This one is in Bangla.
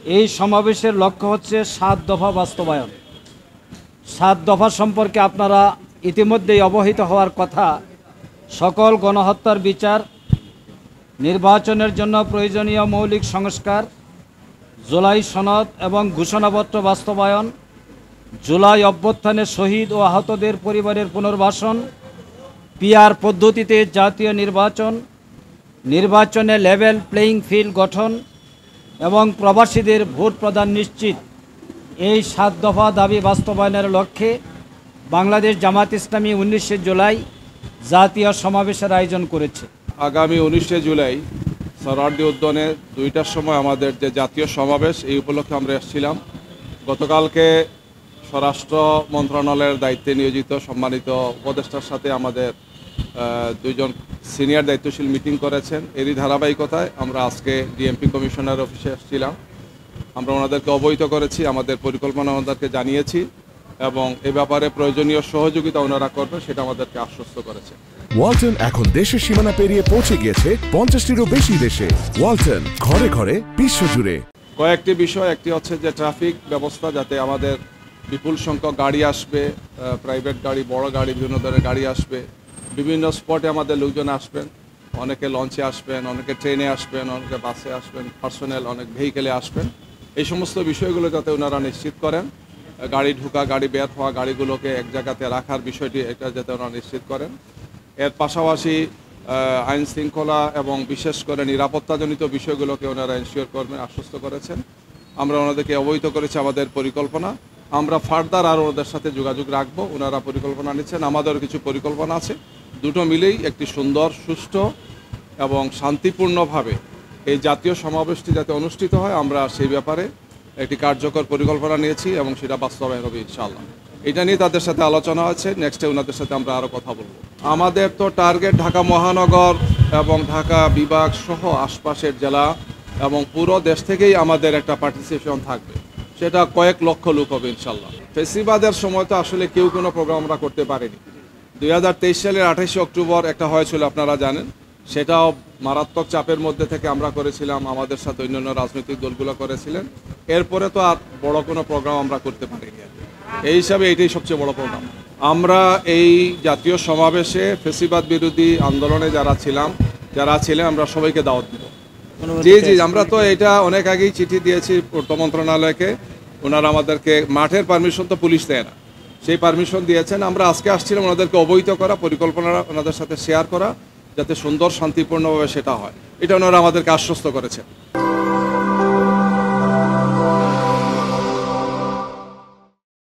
এই সমাবেশের লক্ষ্য হচ্ছে ৭ দফা বাস্তবায়ন। ৭ দফা সম্পর্কে আপনারা ইতিমধ্যেই অবহিত হওয়ার কথা। সকল গণহত্যার বিচার, নির্বাচনের জন্য প্রয়োজনীয় মৌলিক সংস্কার, জুলাই সনদ এবং ঘোষণাপত্র বাস্তবায়ন, জুলাই অভ্যুত্থানে শহীদ ও আহতদের পরিবারের পুনর্বাসন, পিআর পদ্ধতিতে জাতীয় নির্বাচনে লেভেল প্লেয়িং ফিল্ড গঠন এবং প্রবাসীদের ভোট প্রদান নিশ্চিত, এই ৭ দফা দাবি বাস্তবায়নের লক্ষ্যে বাংলাদেশ জামাত ইসলামী ১৯শে জুলাই জাতীয় সমাবেশের আয়োজন করেছে। আগামী ১৯শে জুলাই সোহরাওয়ার্দী উদ্যানে ২টার সময় আমাদের যে জাতীয় সমাবেশ, এই উপলক্ষে আমরা এসেছিলাম। গতকালকে স্বরাষ্ট্র মন্ত্রণালয়ের দায়িত্বে নিয়োজিত সম্মানিত উপদেষ্টার সাথে আমাদের ২জন সিনিয়র দায়িত্বশীল মিটিং করেছেন। এরই ধারাবাহিকতায় আমরা আজকে ডিএমপি কমিশনার অফিসে এসেছিলাম। আমরা ওনাদেরকে অবহিত করেছি, আমাদের পরিকল্পনা ওনাদেরকে জানিয়েছি এবং এ ব্যাপারে প্রয়োজনীয় সহযোগিতা ওনারা করবে সেটা আমাদেরকে আশ্বস্ত করেছে। ওয়ালটন এখন দেশের সীমানা পেরিয়ে পৌঁছে গিয়েছে ৫০টিরও বেশি দেশে। ওয়ালটন, ঘরে ঘরে বিশ্বজুড়ে। কয়েকটি বিষয়, একটি হচ্ছে যে ট্রাফিক ব্যবস্থা, যাতে আমাদের বিপুল সংখ্যক গাড়ি আসবে, প্রাইভেট গাড়ি, বড় গাড়ি, বিভিন্ন ধরনের গাড়ি আসবে, বিভিন্ন স্পটে আমাদের লোকজন আসবেন, অনেকে লঞ্চে আসবেন, অনেকে ট্রেনে আসবেন, অনেকে বাসে আসবেন, পার্সোনাল অনেক ভেহিকেলে আসবেন। এই সমস্ত বিষয়গুলো যাতে ওনারা নিশ্চিত করেন, গাড়ি ঢোকা, গাড়ি বের হওয়া, গাড়িগুলোকে এক জায়গাতে রাখার বিষয়টি এটা যাতে ওনারা নিশ্চিত করেন। এর পাশাপাশি আইন শৃঙ্খলা এবং বিশেষ করে নিরাপত্তাজনিত বিষয়গুলোকে ওনারা এনশিওর করবেন, আশ্বস্ত করেছেন। আমরা ওনাদেরকে অবহিত করেছি আমাদের পরিকল্পনা। আমরা ফার্দার আর ওনাদের সাথে যোগাযোগ রাখবো। ওনারা পরিকল্পনা নিচ্ছেন, আমাদেরও কিছু পরিকল্পনা আছে। দুটো মিলেই একটি সুন্দর, সুষ্ঠু এবং শান্তিপূর্ণভাবে এই জাতীয় সমাবেশটি যাতে অনুষ্ঠিত হয়, আমরা সেই ব্যাপারে একটি কার্যকর পরিকল্পনা নিয়েছি এবং সেটা বাস্তবায়ন হবে ইনশাআল্লাহ। এটা নিয়ে তাদের সাথে আলোচনা আছে, নেক্সটে ওনাদের সাথে আমরা আরও কথা বলবো। আমাদের তো টার্গেট ঢাকা মহানগর এবং ঢাকা বিভাগ সহ আশপাশের জেলা এবং পুরো দেশ থেকেই আমাদের একটা পার্টিসিপেশন থাকবে, সেটা কয়েক লক্ষ লোক হবে ইনশাল্লাহ। ফেস্টিভালের সময় তো আসলে কেউ কোনো প্রোগ্রাম আমরা করতে পারিনি। ২০২৩ সালের ২৮শে অক্টোবর একটা হয়েছিল, আপনারা জানেন। সেটাও মারাত্মক চাপের মধ্যে থেকে আমরা করেছিলাম, আমাদের সাথে অন্যান্য রাজনৈতিক দলগুলো করেছিলেন। এরপরে তো আর বড় কোনো প্রোগ্রাম আমরা করতে পারিনি। এই হিসাবে এটাই সবচেয়ে বড় প্রোগ্রাম। আমরা এই জাতীয় সমাবেশে ফেসিবাদ বিরোধী আন্দোলনে যারা ছিলেন আমরা সবাইকে দাওয়াত দেব। জি, আমরা তো এটা অনেক আগেই চিঠি দিয়েছি পূর্ত মন্ত্রণালয়কে। ওনারা আমাদেরকে মাঠের পারমিশন তো পুলিশ দেয় না, সেই পারমিশন দিয়েছেন। আমরা আজকে আসছিলাম ওনাদেরকে অবহিত করা, পরিকল্পনা ওনাদের সাথে শেয়ার করা, যাতে সুন্দর শান্তিপূর্ণভাবে সেটা হয়, এটা ওনারা আমাদেরকে আশ্বস্ত করেছেন।